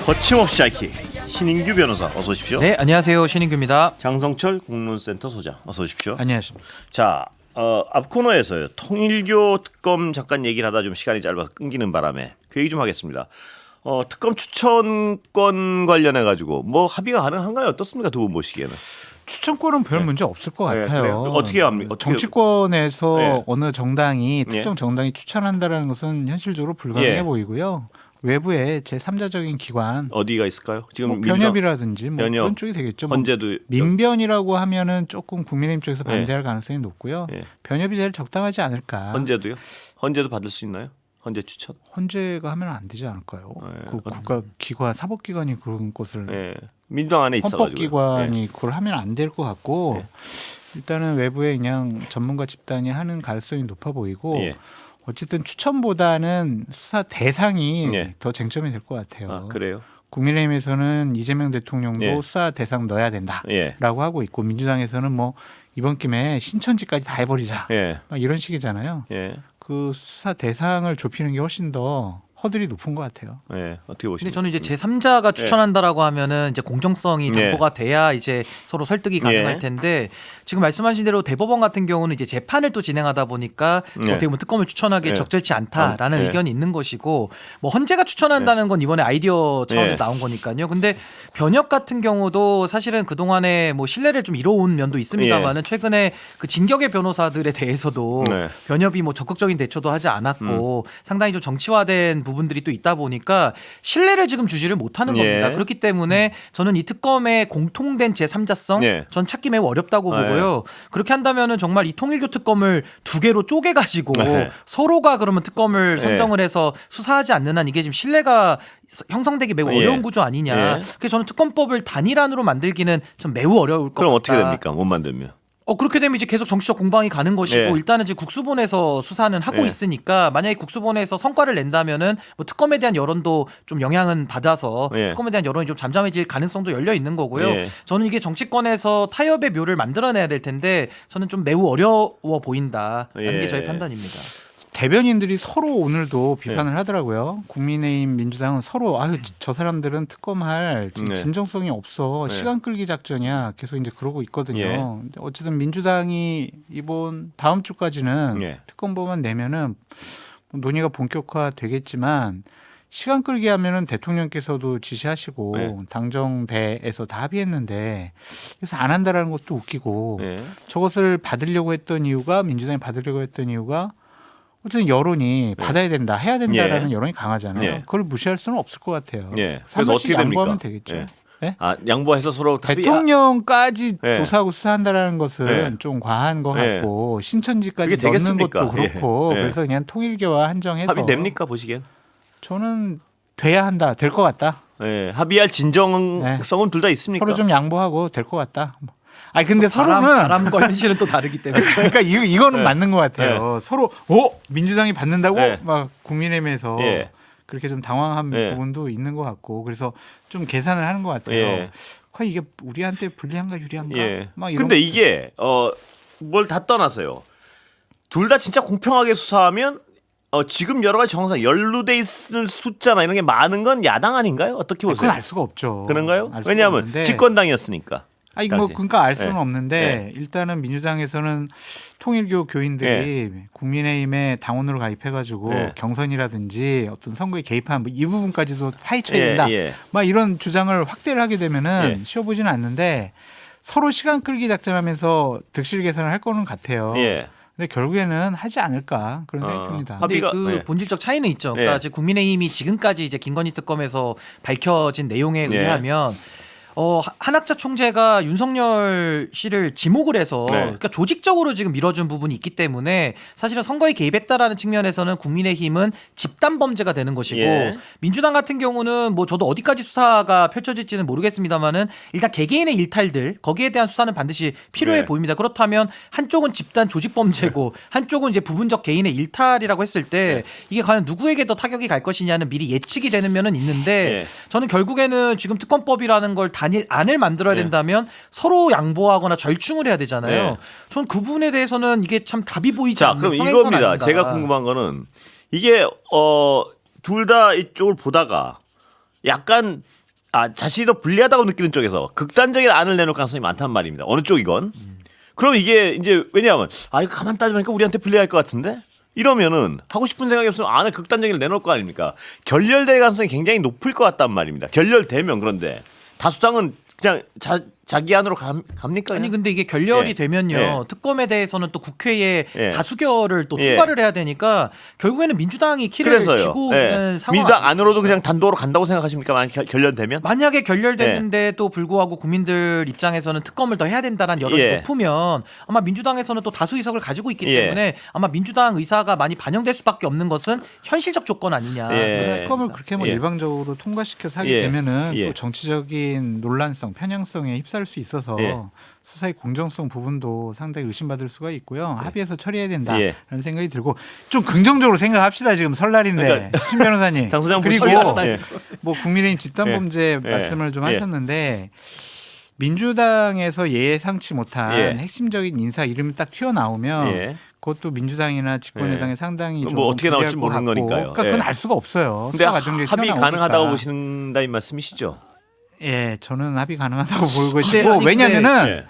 거침없이 알기 신인규 변호사 어서 오십시오. 네, 안녕하세요. 신인규입니다. 장성철 공론센터 소장 어서 오십시오. 안녕하십니까. 자, 앞 코너에서요. 통일교 특검 잠깐 얘기를 하다 좀 시간이 짧아서 끊기는 바람에 그 얘기 좀 하겠습니다. 특검 추천권 관련해 가지고 뭐 합의가 가능한가요? 어떻습니까? 두 분 보시기에는. 추천권은 별 문제 없을 것 같아요. 그래요? 어떻게 합니까? 정치권에서 네. 어느 정당이 네. 특정 정당이 추천한다는 것은 현실적으로 불가능해 예. 보이고요. 외부에 제3자적인 기관, 어디가 있을까요? 지금 뭐 변협이라든지 뭐 변협, 그런 쪽이 되겠죠. 뭐 헌재도 민변이라고 하면은 조금 국민의힘 쪽에서 예. 반대할 가능성이 높고요. 예. 변협이 제일 적당하지 않을까. 헌재도요? 헌재도 받을 수 있나요? 헌재 추천? 헌재가 하면 안 되지 않을까요? 예. 그 국가기관, 사법기관이 그런 것을 예. 민주당 안에 있어가지고. 헌법기관이 그걸 하면 안 될 것 같고 예. 일단은 외부에 그냥 전문가 집단이 하는 가능성이 높아 보이고 예. 어쨌든 추천보다는 수사 대상이 예. 더 쟁점이 될 것 같아요. 아, 그래요? 국민의힘에서는 이재명 대통령도 예. 수사 대상 넣어야 된다라고 예. 하고 있고 민주당에서는 뭐 이번 김에 신천지까지 다 해버리자 예. 막 이런 식이잖아요. 예. 그 수사 대상을 좁히는 게 훨씬 더 허들이 높은 것 같아요. 예. 어떻게 보십니까? 근데 저는 이제 제3자가 추천한다라고 하면은 이제 공정성이 네. 담보가 돼야 이제 서로 설득이 가능할 예. 텐데 지금 말씀하신 대로 대법원 같은 경우는 이제 재판을 또 진행하다 보니까 네. 어떻게 보면 특검을 추천하기 네. 적절치 않다라는 네. 의견이 있는 것이고 뭐 헌재가 추천한다는 건 이번에 아이디어 차원에서 네. 나온 거니까요. 근데 변협 같은 경우도 사실은 그동안에 뭐 신뢰를 좀 잃어온 면도 있습니다만은 최근에 그 진격의 변호사들에 대해서도 네. 변협이 뭐 적극적인 대처도 하지 않았고 상당히 좀 정치화된 부분들이 또 있다 보니까 신뢰를 지금 주지를 못하는 예. 겁니다. 그렇기 때문에 저는 이 특검의 공통된 제3자성 예. 전 찾기 매우 어렵다고 예. 보고요. 그렇게 한다면은 정말 이 통일교 특검을 두 개로 쪼개가지고 예. 서로가 그러면 특검을 예. 선정을 해서 수사하지 않는 한 이게 지금 신뢰가 형성되기 매우 예. 어려운 구조 아니냐. 예. 그래서 저는 특검법을 단일안으로 만들기는 좀 매우 어려울 것 그럼 같다. 어떻게 됩니까? 못 만들면. 그렇게 되면 이제 계속 정치적 공방이 가는 것이고 예. 일단은 지금 국수본에서 수사는 하고 예. 있으니까 만약에 국수본에서 성과를 낸다면은 뭐 특검에 대한 여론도 좀 영향은 받아서 예. 특검에 대한 여론이 좀 잠잠해질 가능성도 열려 있는 거고요. 예. 저는 이게 정치권에서 타협의 묘를 만들어내야 될 텐데 저는 좀 매우 어려워 보인다라는 예. 게 저의 판단입니다. 대변인들이 서로 오늘도 네. 비판을 하더라고요. 국민의힘, 민주당은 서로 저 사람들은 특검할 네. 진정성이 없어. 네. 시간 끌기 작전이야. 계속 이제 그러고 있거든요. 예. 근데 어쨌든 민주당이 다음 주까지는 예. 특검법만 내면은 논의가 본격화되겠지만 시간 끌기 하면은 대통령께서도 지시하시고 네. 당정대에서 다 합의했는데 그래서 안 한다라는 것도 웃기고 예. 저것을 받으려고 했던 이유가 민주당이 받으려고 했던 이유가 어쨌든 여론이 네. 받아야 된다, 해야 된다라는 예. 여론이 강하잖아요. 예. 그걸 무시할 수는 없을 것 같아요. 예. 그래서 사무실 어떻게 됩니까? 양보하면 되겠죠. 예. 네? 아, 양보해서 서로 대통령까지 예. 조사하고 수사한다라는 것은 예. 좀 과한 것 예. 같고 신천지까지 그게 넣는 되겠습니까? 것도 그렇고 예. 예. 그래서 그냥 통일교와 한정해서 합의됩니까 보시기엔? 저는 돼야 한다, 될 것 같다. 예. 합의할 진정성은 둘 다 있습니까? 서로 좀 양보하고 될 것 같다. 아니 근데 서로는 바람과 현실은 또 다르기 때문에 그러니까 이거는 네. 맞는 것 같아요. 서로 민주당이 받는다고 네. 막 국민의힘에서 예. 그렇게 좀 당황한 예. 부분도 있는 것 같고 그래서 좀 계산을 하는 것 같아요. 예. 과연 이게 우리한테 불리한가 유리한가? 예. 막 이런 근데 이게 뭘 다 떠나서요. 둘 다 진짜 공평하게 수사하면 지금 여러 가지 정상 연루돼 있을 숫자나 이런 게 많은 건 야당 아닌가요? 어떻게 보세요? 그건 알 수가 없죠. 그런가요? 알 수가 왜냐하면 없는데. 집권당이었으니까. 아니 뭐 당시. 그러니까 알 수는 예. 없는데 일단은 민주당에서는 통일교 교인들이 국민의힘에 당원으로 가입해가지고 예. 경선이라든지 어떤 선거에 개입한 이 부분까지도 파헤쳐야 예, 된다. 예. 막 이런 주장을 확대를 하게 되면은 예. 쉬워 보지는 않는데 서로 시간 끌기 작전하면서 득실 개선을 할 거는 같아요. 예. 근데 결국에는 하지 않을까 그런 생각이 듭니다. 근데 합의가- 그 네. 본질적 차이는 있죠. 그러니까 네. 이제 국민의힘이 지금까지 이제 김건희 특검에서 밝혀진 내용에 네. 의하면 한학자 총재가 윤석열 씨를 지목을 해서 네. 그러니까 조직적으로 지금 밀어준 부분이 있기 때문에 사실은 선거에 개입했다라는 측면에서는 국민의힘은 집단 범죄가 되는 것이고 예. 민주당 같은 경우는 뭐 저도 어디까지 수사가 펼쳐질지는 모르겠습니다만은 일단 개개인의 일탈들 거기에 대한 수사는 반드시 필요해 네. 보입니다. 그렇다면 한쪽은 집단 조직 범죄고 한쪽은 이제 부분적 개인의 일탈이라고 했을 때 이게 과연 누구에게 더 타격이 갈 것이냐는 미리 예측이 되는 면은 있는데 예. 저는 결국에는 지금 특검법이라는 걸 단일안을 만들어야 네. 된다면 서로 양보하거나 절충을 해야 되잖아요. 네. 전 그 부분에 대해서는 이게 참 답이 보이지 자, 않는 그럼 평행선 이겁니다. 아닌가. 제가 궁금한 거는 이게 둘 다 이쪽을 보다가 약간 자신이 더 불리하다고 느끼는 쪽에서 극단적인 안을 내놓을 가능성이 많단 말입니다. 어느 쪽이건. 그럼 이게 이제 왜냐하면 이거 가만 따져보니까 우리한테 불리할 것 같은데 이러면은 하고 싶은 생각이 없으면 안에 극단적인 걸 내놓을 거 아닙니까? 결렬될 가능성이 굉장히 높을 것 같단 말입니다. 결렬되면 그런데 다수당은 그냥 자기 안으로 갑니까? 아니 그냥? 근데 이게 결렬이 예. 되면요 예. 특검에 대해서는 또 국회에 예. 다수결을 또 예. 통과를 해야 되니까 결국에는 민주당이 키를 그래서요. 쥐고 예. 있는 상황 민주당 아니겠습니까? 안으로도 그냥 단독으로 간다고 생각하십니까? 만약 결렬되면? 만약에 결렬됐는데도 불구하고 국민들 입장에서는 특검을 더 해야 된다는 여론이 예. 높으면 아마 민주당에서는 또 다수 의석을 가지고 있기 예. 때문에 아마 민주당 의사가 많이 반영될 수밖에 없는 것은 현실적 조건 아니냐. 예. 그런 특검을 그렇게 뭐 예. 일방적으로 통과시켜서 하게 예. 되면은 예. 또 정치적인 논란성, 편향성에 휩싸일 수 있어서 예. 수사의 공정성 부분도 상당히 의심받을 수가 있고요. 합의해서 처리해야 된다라는 예. 생각이 들고 좀 긍정적으로 생각합시다. 지금 설날인데 그러니까 신 변호사님. 장 소장 그리고 보시기에는, 예. 뭐 국민의힘 집단범죄 예. 말씀을 좀 예. 하셨는데 민주당에서 예상치 못한 예. 핵심적인 인사 이름이 딱 튀어나오면 예. 그것도 민주당이나 집권여당에 예. 상당히 그건 좀 뭐 어떻게 나올지 불리할 것 모르는 같고. 거니까요. 그러니까 그건 예. 알 수가 없어요. 근데 수사 과정에 합의 튀어나오니까. 가능하다고 보신다 이 말씀이시죠? 예, 저는 합의 가능하다고 보고 근데 있고 아니, 왜냐면은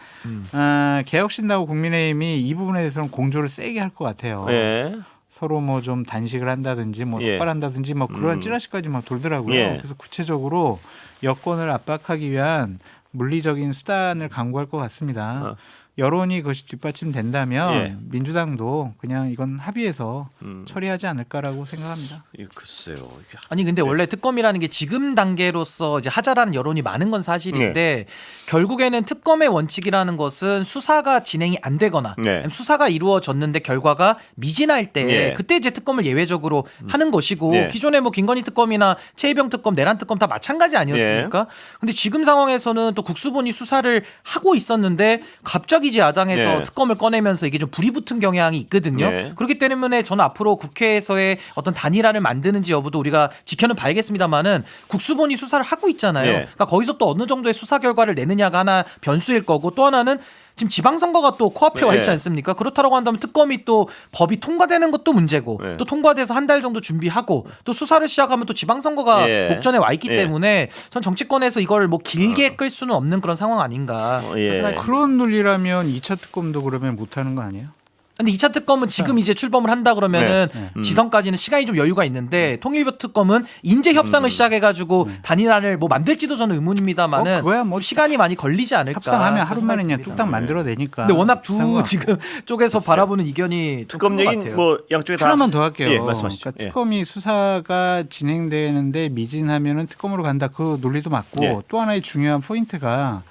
예. 개혁신당하고 국민의힘이 이 부분에 대해서는 공조를 세게 할 것 같아요. 예. 서로 뭐 좀 단식을 한다든지 뭐 예. 삭발한다든지 뭐 그런 음. 찌라시까지 막 돌더라고요. 예. 그래서 구체적으로 여권을 압박하기 위한 물리적인 수단을 강구할 것 같습니다. 여론이 그것이 뒷받침된다면 예. 민주당도 그냥 이건 합의해서 음. 처리하지 않을까라고 생각합니다. 글쎄요. 이게 아니 근데 원래 특검이라는 게 지금 단계로서 이제 하자라는 여론이 많은 건 사실인데 결국에는 특검의 원칙이라는 것은 수사가 진행이 안 되거나 네. 아니면 수사가 이루어졌는데 결과가 미진할 때 예. 그때 이제 특검을 예외적으로 하는 것이고 예. 기존에 뭐 김건희 특검이나 최희병 특검, 내란 특검 다 마찬가지 아니었습니까? 근데 지금 상황에서는 또 국수본이 수사를 하고 있었는데 갑자기 이제 야당에서 예. 특검을 꺼내면서 이게 좀 불이 붙은 경향이 있거든요. 예. 그렇기 때문에 저는 앞으로 국회에서의 어떤 단일화를 만드는지 여부도 우리가 지켜는 봐야겠습니다만은 국수본이 수사를 하고 있잖아요. 예. 그러니까 거기서 또 어느 정도의 수사 결과를 내느냐가 하나 변수일 거고 또 하나는 지금 지방선거가 또 코앞에 와 있지 예. 않습니까? 그렇다고 한다면 특검이 또 법이 통과되는 것도 문제고 예. 또 통과돼서 한 달 정도 준비하고 또 수사를 시작하면 또 지방선거가 예. 목전에 와 있기 예. 때문에 전 정치권에서 이걸 뭐 길게 끌 수는 없는 그런 상황 아닌가. 예. 생각이 듭니다. 그런 논리라면 2차 특검도 그러면 못하는 거 아니에요? 근데 2차 특검은 지금 이제 출범을 한다 그러면은 네. 지선까지는 시간이 좀 여유가 있는데 통일부 특검은 인재 협상을 시작해가지고 단일화를 뭐 만들지도 저는 의문입니다만은 그거야 뭐 시간이 많이 걸리지 않을까. 합상하면 그런 하루 만에 생각이 그냥 듭니다. 뚝딱 만들어내니까. 근데 워낙 두 상관없고. 지금 쪽에서 바라보는 이견이 좀 특검 큰 것 얘기는 같아요. 뭐 양쪽에 다 하나만 더 할게요. 예, 말씀하시죠. 그러니까 특검이 수사가 진행되는데 미진하면은 특검으로 간다. 그 논리도 맞고 예. 또 하나의 중요한 포인트가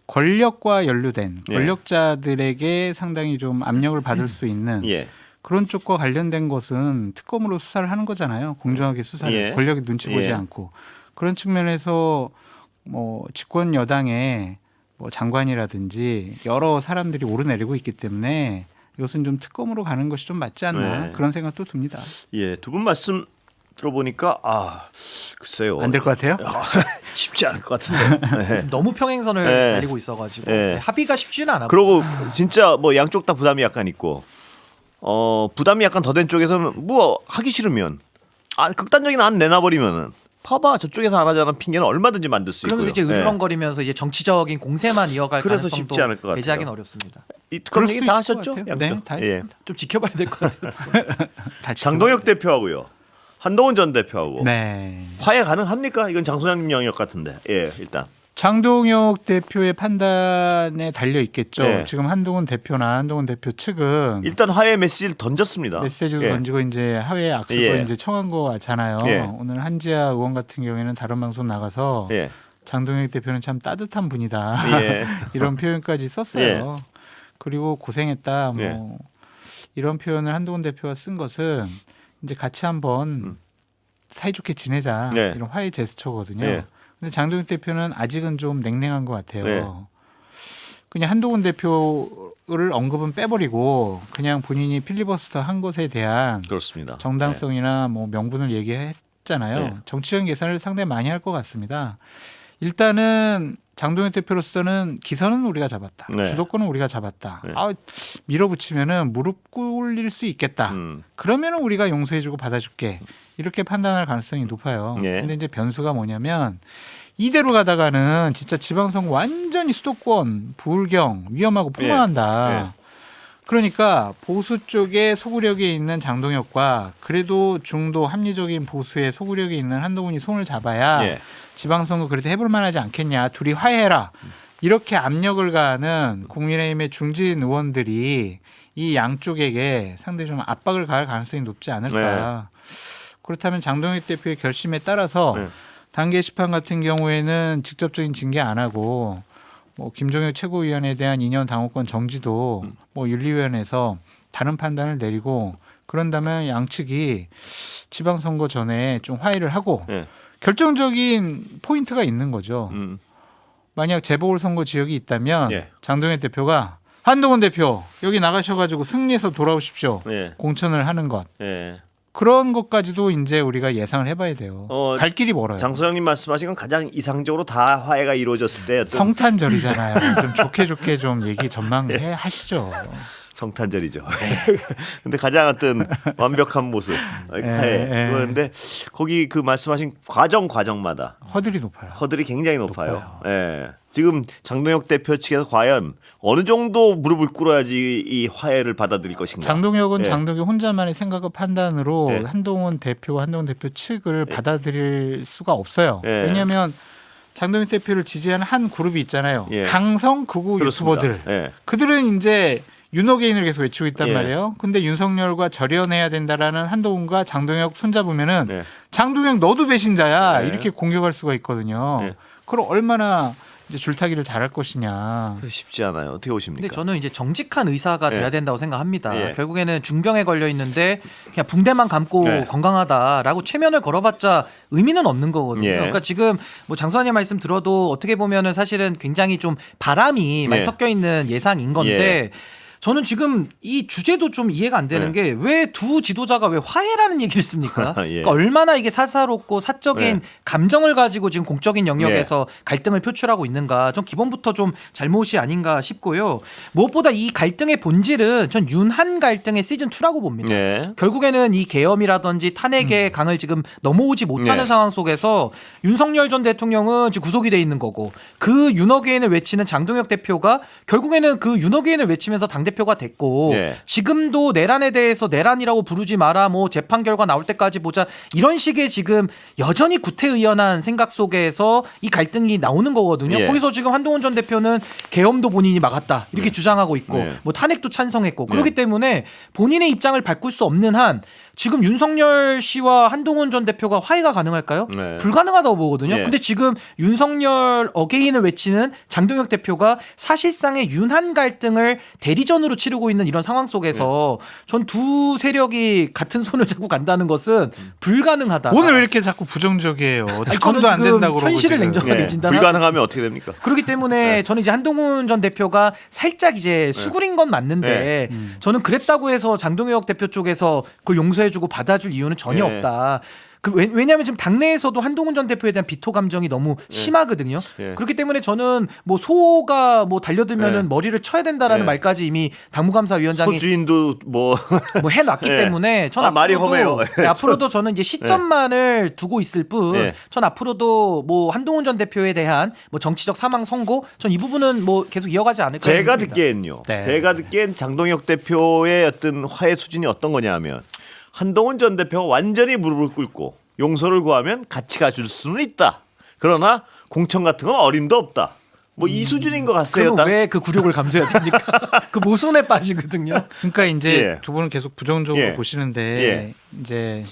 권력과 연루된 예. 권력자들에게 상당히 좀 압력을 받을 수 있는 예. 그런 쪽과 관련된 것은 특검으로 수사를 하는 거잖아요. 공정하게 수사를 예. 권력이 눈치 보지 예. 않고 그런 측면에서 뭐 집권 여당의 뭐 장관이라든지 여러 사람들이 오르내리고 있기 때문에 이것은 좀 특검으로 가는 것이 좀 맞지 않나 네. 그런 생각도 듭니다. 예, 두 분 말씀 들어보니까 글쎄요. 안 될 것 같아요? 쉽지 않을 것 같은데. 네. 너무 평행선을 예. 달리고 있어가지고 예. 합의가 쉽지는 않아. 그러고 진짜 뭐 양쪽 다 부담이 약간 있고 부담이 약간 더 된 쪽에서는 뭐 하기 싫으면 극단적인 안 내놔버리면은 봐봐 저쪽에서 안 하자는 핑계는 얼마든지 만들 수 있고요. 그러면서 이제 예. 으르렁거리면서 이제 정치적인 공세만 이어갈 그래서 가능성도 쉽지 않을 것 같아요. 배제하기는 어렵습니다. 이 특검 그럴 얘기 수도 다 있을 것 하셨죠? 같아요. 양쪽? 네, 다 예. 했습니다. 좀 지켜봐야 될 것 같아요. 다 지켜봐요. 장동혁 대표하고요. 한동훈 전 대표하고 네. 화해 가능합니까? 이건 장 소장님 영역 같은데. 예, 일단. 장동혁 대표의 판단에 달려 있겠죠. 네. 지금 한동훈 대표나 한동훈 대표 측은 일단 화해 메시지를 던졌습니다. 메시지도 예. 던지고 이제 하회 악수도 예. 이제 청한 거 같잖아요. 예. 오늘 한지아 의원 같은 경우에는 다른 방송 나가서 예. 장동혁 대표는 참 따뜻한 분이다. 예. 이런 표현까지 썼어요. 그리고 고생했다. 뭐 예. 이런 표현을 한동훈 대표가 쓴 것은 이제 같이 한번 사이좋게 지내자 네. 이런 화해 제스처거든요. 네. 근데 장동혁 대표는 아직은 좀 냉랭한 것 같아요. 네. 그냥 한동훈 대표를 언급은 빼버리고 그냥 본인이 필리버스터 한 것에 대한 그렇습니다. 정당성이나 뭐 명분을 얘기했잖아요. 네. 정치적인 계산을 상당히 많이 할 것 같습니다. 일단은 장동혁 대표로서는 기선은 우리가 잡았다. 네. 주도권은 우리가 잡았다. 네. 밀어붙이면은 무릎 꿇릴 수 있겠다. 그러면은 우리가 용서해주고 받아줄게. 이렇게 판단할 가능성이 높아요. 예. 근데 이제 변수가 뭐냐면 이대로 가다가는 진짜 지방선거 완전히 수도권 부울경 위험하고 폭망한다. 예. 그러니까 보수 쪽에 소구력이 있는 장동혁과 그래도 중도 합리적인 보수의 소구력이 있는 한동훈이 손을 잡아야 예. 지방선거 그래도 해볼 만하지 않겠냐. 둘이 화해해라. 이렇게 압력을 가하는 국민의힘의 중진 의원들이 이 양쪽에게 상당히 좀 압박을 가할 가능성이 높지 않을까. 그렇다면 장동혁 대표의 결심에 따라서 네. 단계 심판 같은 경우에는 직접적인 징계 안 하고 뭐 김종혁 최고위원에 대한 2년 당원권 정지도 뭐 윤리위원회에서 다른 판단을 내리고 그런다면 양측이 지방선거 전에 좀 화해를 하고 예. 결정적인 포인트가 있는 거죠. 만약 재보궐선거 지역이 있다면 예. 장동혁 대표가 한동훈 대표 여기 나가셔가지고 승리해서 돌아오십시오. 예. 공천을 하는 것. 예. 그런 것까지도 이제 우리가 예상을 해봐야 돼요. 갈 길이 멀어요. 장 소장님 말씀하신 건 가장 이상적으로 다 화해가 이루어졌을 때 어떤 성탄절이잖아요. 좀 좋게 좀 얘기 전망해 하시죠. 성탄절이죠. 근데 가장 어떤 완벽한 모습. 그런데 거기 그 말씀하신 과정마다 허들이 높아요. 허들이 굉장히 높아요. 예. 지금 장동혁 대표 측에서 과연 어느 정도 무릎을 꿇어야지 이 화해를 받아들일 것인가. 장동혁은 예. 장동혁 혼자만의 생각과 판단으로 예. 한동훈 대표 측을 받아들일 수가 없어요. 예. 왜냐하면 장동혁 대표를 지지하는 한 그룹이 있잖아요. 예. 강성 극우 그렇습니다. 유튜버들. 예. 그들은 이제 윤호개인을 계속 외치고 있단 예. 말이에요. 근데 윤석열과 절연해야 된다라는 한동훈과 장동혁 손잡으면은 예. 장동혁 너도 배신자야 예. 이렇게 공격할 수가 있거든요. 예. 그럼 얼마나 이제 줄타기를 잘할 것이냐. 쉽지 않아요. 어떻게 보십니까? 근데 저는 이제 정직한 의사가 예. 돼야 된다고 생각합니다. 예. 결국에는 중병에 걸려 있는데 그냥 붕대만 감고 예. 건강하다라고 최면을 걸어봤자 의미는 없는 거거든요. 예. 그러니까 지금 뭐 장수환님 말씀 들어도 어떻게 보면은 사실은 굉장히 좀 바람이 많이 예. 섞여 있는 예상인 건데. 저는 지금 이 주제도 좀 이해가 안 되는 게 왜 두 지도자가 왜 화해라는 얘기를 씁니까? 예. 그러니까 얼마나 이게 사사롭고 사적인 예. 감정을 가지고 지금 공적인 영역에서 갈등을 표출하고 있는가? 전 기본부터 좀 잘못이 아닌가 싶고요. 무엇보다 이 갈등의 본질은 전 윤한 갈등의 시즌 2라고 봅니다. 예. 결국에는 이 계엄이라든지 탄핵의 강을 지금 넘어오지 못하는 네. 상황 속에서 윤석열 전 대통령은 지금 구속이 돼 있는 거고 그 윤어게인을 외치는 장동혁 대표가 결국에는 그 윤어게인을 외치면서 당대표가 됐고 네. 지금도 내란에 대해서 내란이라고 부르지 마라 뭐 재판 결과 나올 때까지 보자 이런 식의 지금 여전히 구태의연한 생각 속에서 이 갈등이 나오는 거거든요. 예. 거기서 지금 한동훈 전 대표는 계엄도 본인이 막았다 이렇게 주장하고 있고 네. 뭐 탄핵도 찬성했고 네. 그렇기 때문에 본인의 입장을 바꿀 수 없는 한 지금 윤석열 씨와 한동훈 전 대표가 화해가 가능할까요? 네. 불가능하다고 보거든요. 예. 근데 지금 윤석열 어게인을 외치는 장동혁 대표가 사실상의 윤한 갈등을 대리전으로 치르고 있는 이런 상황 속에서 전 두 세력이 같은 손을 잡고 간다는 것은 불가능하다. 오늘 왜 이렇게 자꾸 부정적이에요? 아니, 특검도 저는 안 지금 된다고 그러고 현실을 지금. 냉정하게 예. 진단하고 불가능하면 어떻게 됩니까? 그렇기 때문에 저는 이제 한동훈 전 대표가 살짝 이제 수구린 건 맞는데 저는 그랬다고 해서 장동혁 대표 쪽에서 그걸 용서해주고 받아줄 이유는 전혀 네. 없다. 왜냐하면 지금 당내에서도 한동훈 전 대표에 대한 비토 감정이 너무 심하거든요. 예. 그렇기 때문에 저는 뭐 소가 뭐 달려들면은 네. 머리를 쳐야 된다라는 네. 말까지 이미 당무감사위원장이 소주인도 뭐 뭐 해놨기 예. 때문에 전 말이 앞으로도, 험해요. 네, 앞으로도 저는 이제 시점만을 두고 있을 뿐, 예. 전 앞으로도 뭐 한동훈 전 대표에 대한 뭐 정치적 사망 선고, 전 이 부분은 뭐 계속 이어가지 않을까. 제가 생각합니다. 듣기엔요. 네. 제가 듣기엔 장동혁 대표의 어떤 화해 수준이 어떤 거냐면 한동훈 전 대표가 완전히 무릎을 꿇고 용서를 구하면 같이 가줄 수는 있다. 그러나 공천 같은 건 어림도 없다. 뭐 이 수준인 것 같아요. 그럼 왜 그 굴욕을 감수해야 됩니까? 그 모순에 빠지거든요. 그러니까 이제 예. 두 분은 계속 부정적으로 예. 보시는데 예. 이제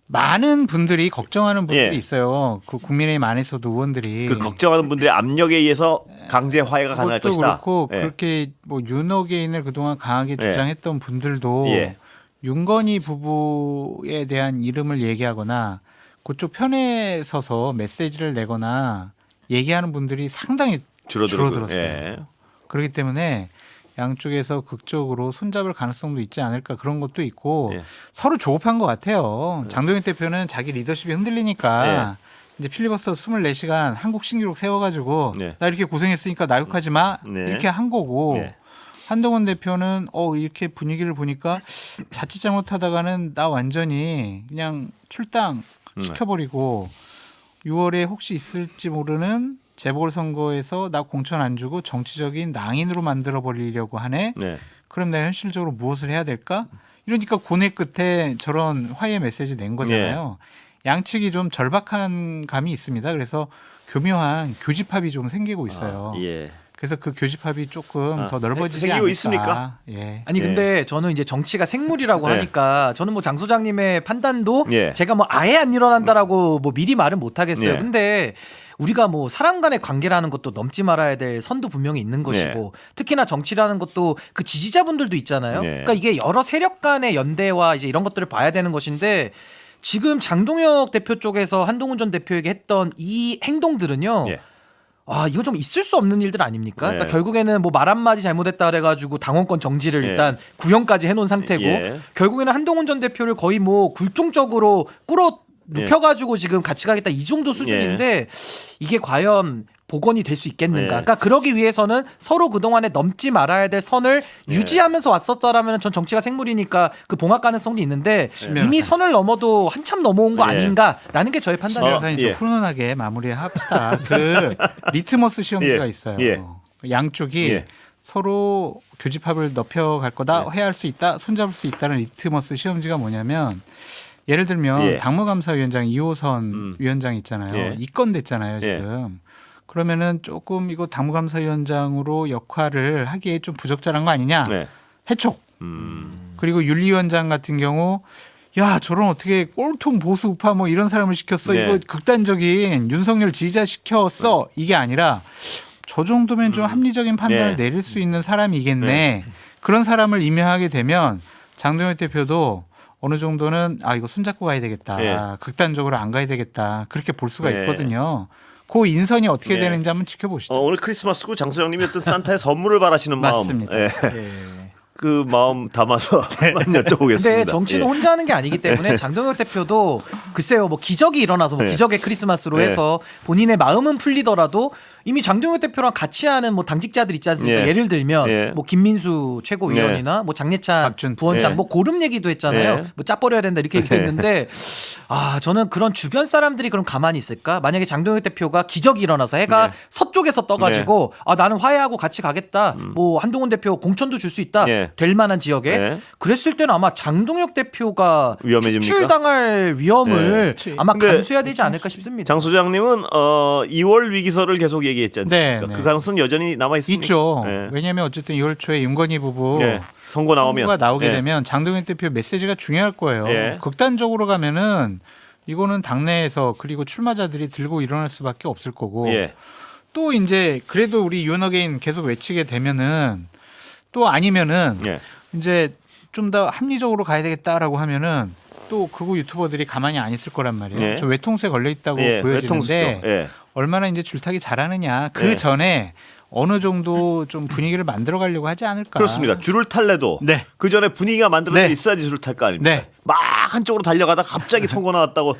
많은 분들이 걱정하는 분들이 예. 있어요. 그 국민의힘 안에서도 의원들이 그 걱정하는 분들의 압력에 의해서 강제 화해가 가능할 그것도 것이다. 그렇고 예. 그렇게 뭐 윤어게인을 그동안 강하게 예. 주장했던 분들도 예. 윤건희 부부에 대한 이름을 얘기하거나 그쪽 편에 서서 메시지를 내거나 얘기하는 분들이 상당히 줄어들었어요. 예. 그렇기 때문에 양쪽에서 극적으로 손잡을 가능성도 있지 않을까 그런 것도 있고 예. 서로 조급한 것 같아요. 장동혁 대표는 자기 리더십이 흔들리니까 이제 필리버스터 24시간 한국 신기록 세워가지고 네. 나 이렇게 고생했으니까 나욕하지 마 네. 이렇게 한 거고 네. 한동훈 대표는 이렇게 분위기를 보니까 자칫 잘못하다가는 나 완전히 그냥 출당 시켜버리고 6월에 혹시 있을지 모르는 재보궐선거에서 나 공천 안 주고 정치적인 낭인으로 만들어버리려고 하네. 네. 그럼 내가 현실적으로 무엇을 해야 될까? 이러니까 고뇌 끝에 저런 화해 메시지 낸 거잖아요. 양측이 좀 절박한 감이 있습니다. 그래서 교묘한 교집합이 좀 생기고 있어요. 예. 그래서 그 교집합이 조금 더 넓어지지 생기고 않을까. 있습니까? 예. 아니 근데 저는 이제 정치가 생물이라고 네. 하니까 저는 뭐 장 소장님의 판단도 예. 제가 뭐 아예 안 일어난다라고 뭐 미리 말은 못 하겠어요. 예. 근데 우리가 뭐 사람 간의 관계라는 것도 넘지 말아야 될 선도 분명히 있는 것이고 특히나 정치라는 것도 그 지지자분들도 있잖아요. 그러니까 이게 여러 세력 간의 연대와 이제 이런 것들을 봐야 되는 것인데 지금 장동혁 대표 쪽에서 한동훈 전 대표에게 했던 이 행동들은요. 이거 좀 있을 수 없는 일들 아닙니까? 그러니까 결국에는 뭐 말 한마디 잘못했다 그래가지고 당원권 정지를 일단 구형까지 해놓은 상태고 결국에는 한동훈 전 대표를 거의 뭐 굴종적으로 눕혀가지고 지금 같이 가겠다 이 정도 수준인데 이게 과연 복원이 될 수 있겠는가? 그러니까 그러기 위해서는 서로 그동안에 넘지 말아야 될 선을 유지하면서 왔었다라면 전 정치가 생물이니까 그 봉합 가능성도 있는데 이미 선을 넘어도 한참 넘어온 거 아닌가라는 게 저의 판단이에요. 좀 훈훈하게 마무리합시다. 그 리트머스 시험지가 있어요. 양쪽이 서로 교집합을 높여갈 거다, 회할 수 있다, 손잡을 수 있다는 리트머스 시험지가 뭐냐면 예를 들면 당무감사위원장 2호선 위원장 있잖아요. 이건됐잖아요 지금. 그러면은 조금 이거 당무감사위원장으로 역할을 하기에 좀 부적절한 거 아니냐. 해촉. 그리고 윤리위원장 같은 경우 야 저런 어떻게 꼴통 보수 우파 뭐 이런 사람을 시켰어. 이거 극단적인 윤석열 지지자 시켰어. 이게 아니라 저 정도면 좀 합리적인 판단을 내릴 수 있는 사람이겠네. 그런 사람을 임명하게 되면 장동혁 대표도 어느 정도는 이거 손잡고 가야 되겠다. 극단적으로 안 가야 되겠다. 그렇게 볼 수가 있거든요. 그 인선이 어떻게 되는지 한번 지켜보시죠. 오늘 크리스마스고 장 소장님이 어떤 산타의 선물을 바라시는 마음. 맞습니다. 그 마음 담아서 한번 여쭤보겠습니다. 근데 정치는 혼자 하는 게 아니기 때문에 장동혁 대표도 글쎄요 뭐 기적이 일어나서 뭐 기적의 크리스마스로 해서 본인의 마음은 풀리더라도 이미 장동혁 대표랑 같이 하는 뭐 당직자들 있지 않습니까? 예를 들면 뭐 김민수 최고위원이나 뭐 장례찬 박준 부원장 뭐 고름 얘기도 했잖아요. 뭐 짜버려야 된다 이렇게 얘기했는데 저는 그런 주변 사람들이 그럼 가만히 있을까? 만약에 장동혁 대표가 기적이 일어나서 해가 서쪽에서 떠가지고 나는 화해하고 같이 가겠다. 뭐 한동훈 대표 공천도 줄 수 있다. 될 만한 지역에 그랬을 때는 아마 장동혁 대표가 추출당할 위험을 아마 감수해야 되지 않을까 싶습니다. 장 소장님은 2월 위기설을 계속 얘기했지 않습니까? 네. 그 가능성은 여전히 남아 있습니까? 있죠. 왜냐하면 어쨌든 2월 초에 윤건희 부부 선거 나오면 선거가 나오게 되면 장동혁 대표 메시지가 중요할 거예요. 극단적으로 가면은 이거는 당내에서 그리고 출마자들이 들고 일어날 수밖에 없을 거고 또 이제 그래도 우리 윤어게인 계속 외치게 되면은 또 아니면은 이제 좀 더 합리적으로 가야 되겠다라고 하면은 또 극우 유튜버들이 가만히 안 있을 거란 말이에요. 저 외통수에 걸려 있다고 보여지는데 얼마나 이제 줄타기 잘하느냐. 그 전에 어느 정도 좀 분위기를 만들어 가려고 하지 않을까. 그렇습니다. 줄을 탈래도 그 전에 분위기가 만들어져 있어야지 줄을 탈 거 아닙니까? 막 한쪽으로 달려가다 갑자기 선거 나왔다고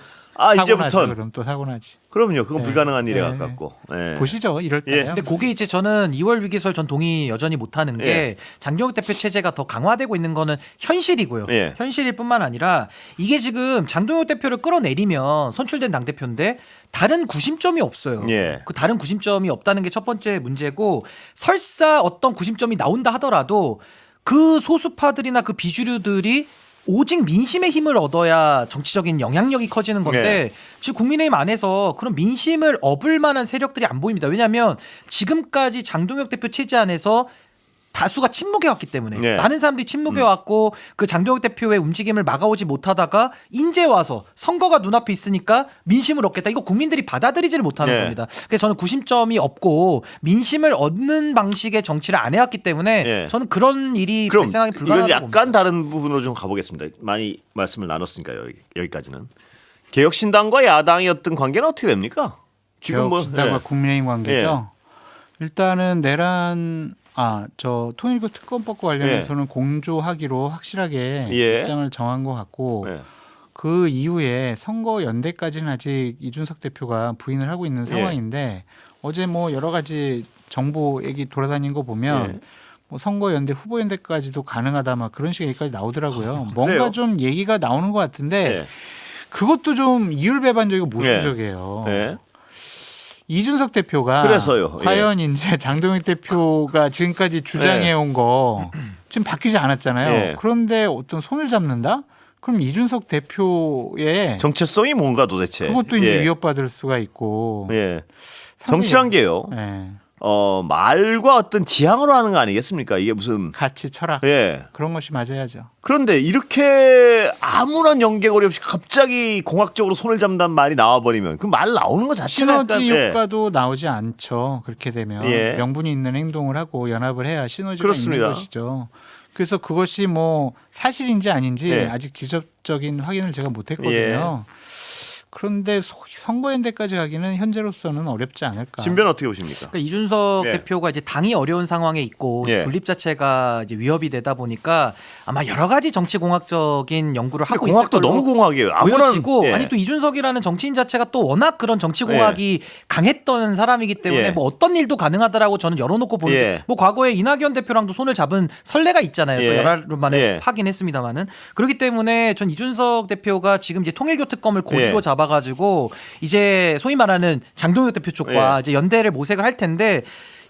이제부터 그럼 또 사고 나지. 그럼요. 그건 불가능한 일에 가깝고. 보시죠. 이럴 때. 근데 그게 이제 저는 2월 위기설 전 동의 여전히 못하는 게 장동혁 대표 체제가 더 강화되고 있는 거는 현실이고요. 현실일 뿐만 아니라 이게 지금 장동혁 대표를 끌어내리면 선출된 당대표인데 다른 구심점이 없어요. 그 다른 구심점이 없다는 게 첫 번째 문제고 설사 어떤 구심점이 나온다 하더라도 그 소수파들이나 그 비주류들이 오직 민심의 힘을 얻어야 정치적인 영향력이 커지는 건데 지금 국민의힘 안에서 그런 민심을 업을 만한 세력들이 안 보입니다. 왜냐하면 지금까지 장동혁 대표 체제 안에서 다수가 침묵해왔기 때문에 많은 사람들이 침묵해왔고 그 장동혁 대표의 움직임을 막아오지 못하다가 인제 와서 선거가 눈앞에 있으니까 민심을 얻겠다. 이거 국민들이 받아들이지를 못하는 겁니다. 그래서 저는 구심점이 없고 민심을 얻는 방식의 정치를 안 해왔기 때문에 저는 그런 일이 발생하기 불가능하다고 이건 약간 다른 부분으로 좀 가보겠습니다. 많이 말씀을 나눴으니까 여기까지는. 개혁신당과 야당의 어떤 관계는 어떻게 됩니까? 지금 개혁신당과 국민의힘 관계죠. 일단은 내란 저 통일교 특검법과 관련해서는 공조하기로 확실하게 입장을 정한 것 같고 그 이후에 선거 연대까지는 아직 이준석 대표가 부인을 하고 있는 상황인데 어제 뭐 여러 가지 정보 얘기 돌아다닌 거 보면 뭐 선거연대 후보연대까지도 가능하다 막 그런 식의 얘기까지 나오더라고요. 뭔가 그래요? 좀 얘기가 나오는 것 같은데 네. 그것도 좀 이율배반적이고 모순적이에요. 네. 이준석 대표가 그래서요. 과연 이제 장동혁 대표가 지금까지 주장해온 거 지금 바뀌지 않았잖아요. 예. 그런데 어떤 손을 잡는다? 그럼 이준석 대표의 정체성이 뭔가 도대체? 그것도 이제 예. 위협받을 수가 있고 예. 상당히- 정치란 게요. 예. 말과 어떤 지향으로 하는 거 아니겠습니까? 이게 무슨 가치 철학 예. 그런 것이 맞아야죠. 그런데 이렇게 아무런 연계고리 없이 갑자기 공학적으로 손을 잡는다는 말이 나와버리면 그 말 나오는 것 자체가 시너지 약간, 효과도 나오지 않죠. 그렇게 되면 예. 명분이 있는 행동을 하고 연합을 해야 시너지가 그렇습니다. 있는 것이죠. 그래서 그것이 뭐 사실인지 아닌지 예. 아직 직접적인 확인을 제가 못했거든요. 그런데 선거연대까지 가기는 현재로서는 어렵지 않을까. 진변 어떻게 보십니까? 그러니까 이준석 예. 대표가 이제 당이 어려운 상황에 있고 예. 존립 자체가 이제 위협이 되다 보니까 아마 여러 가지 정치공학적인 연구를 하고 있을 공학도 걸로 너무 공학이에요. 아무런 보여지고 예. 아니 또 이준석이라는 정치인 자체가 또 워낙 그런 정치공학이 강했던 사람이기 때문에 예. 뭐 어떤 일도 가능하다라고 저는 열어놓고 보는데 예. 뭐 과거에 이낙연 대표랑도 손을 잡은 선례가 있잖아요. 예. 또 여러 만에 예. 하긴 했습니다만은 그렇기 때문에 전 이준석 대표가 지금 이제 통일교 특검을 고리로 예. 잡아가지고 이제 소위 말하는 장동혁 대표 쪽과 예. 이제 연대를 모색을 할 텐데.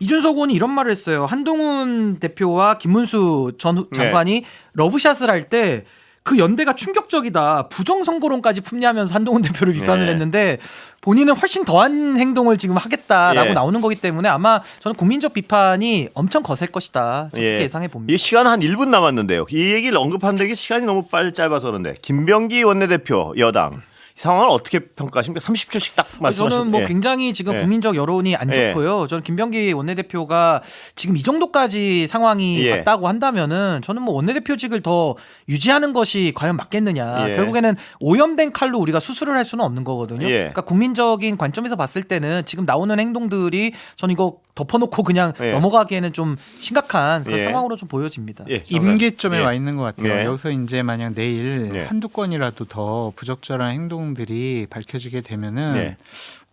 이준석 의원이 이런 말을 했어요. 한동훈 대표와 김문수 전 장관이 러브샷을 할 때 그 연대가 충격적이다. 부정선거론까지 품냐면서 한동훈 대표를 비판을 네. 했는데 본인은 훨씬 더한 행동을 지금 하겠다라고 예. 나오는 거기 때문에 아마 저는 국민적 비판이 엄청 거셀 것이다. 그렇게 예. 예상해 봅니다. 이 시간 한 1분 남았는데요. 이 얘기를 언급하는데 이게 시간이 너무 빨리 짧아서 그런데 김병기 원내대표 여당 이 상황을 어떻게 평가하십니까? 30초씩 딱 말씀하시면. 저는 뭐 예. 굉장히 지금 예. 국민적 여론이 안 예. 좋고요. 저는 김병기 원내대표가 지금 이 정도까지 상황이 예. 왔다고 한다면은 저는 뭐 원내대표직을 더 유지하는 것이 과연 맞겠느냐. 예. 결국에는 오염된 칼로 우리가 수술을 할 수는 없는 거거든요. 예. 그러니까 국민적인 관점에서 봤을 때는 지금 나오는 행동들이 저는 이거 덮어놓고 그냥 예. 넘어가기에는 좀 심각한 그런 예. 상황으로 좀 보여집니다. 예. 임계점에 예. 와 있는 것 같아요. 예. 여기서 이제 만약 내일 예. 한두 건이라도 더 부적절한 행동들이 밝혀지게 되면은 예.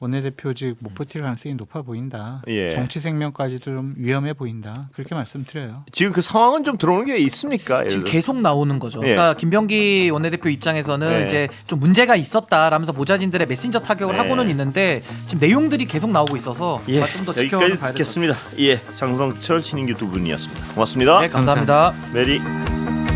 원내대표직 못 버틸 가능성이 높아 보인다. 예. 정치 생명까지도 좀 위험해 보인다. 그렇게 말씀드려요. 지금 그 상황은 좀 들어오는 게 있습니까? 예를 지금 들어? 계속 나오는 거죠. 예. 그러니까 김병기 원내대표 입장에서는 예. 이제 좀 문제가 있었다라면서 보좌진들의 메신저 타격을 예. 하고는 있는데 지금 내용들이 계속 나오고 있어서 예. 좀 더 지켜봐야 여기까지 될 것 같습니다. 듣겠습니다. 예. 장성철 신인규 두 분이었습니다. 고맙습니다. 네, 감사합니다. 메리.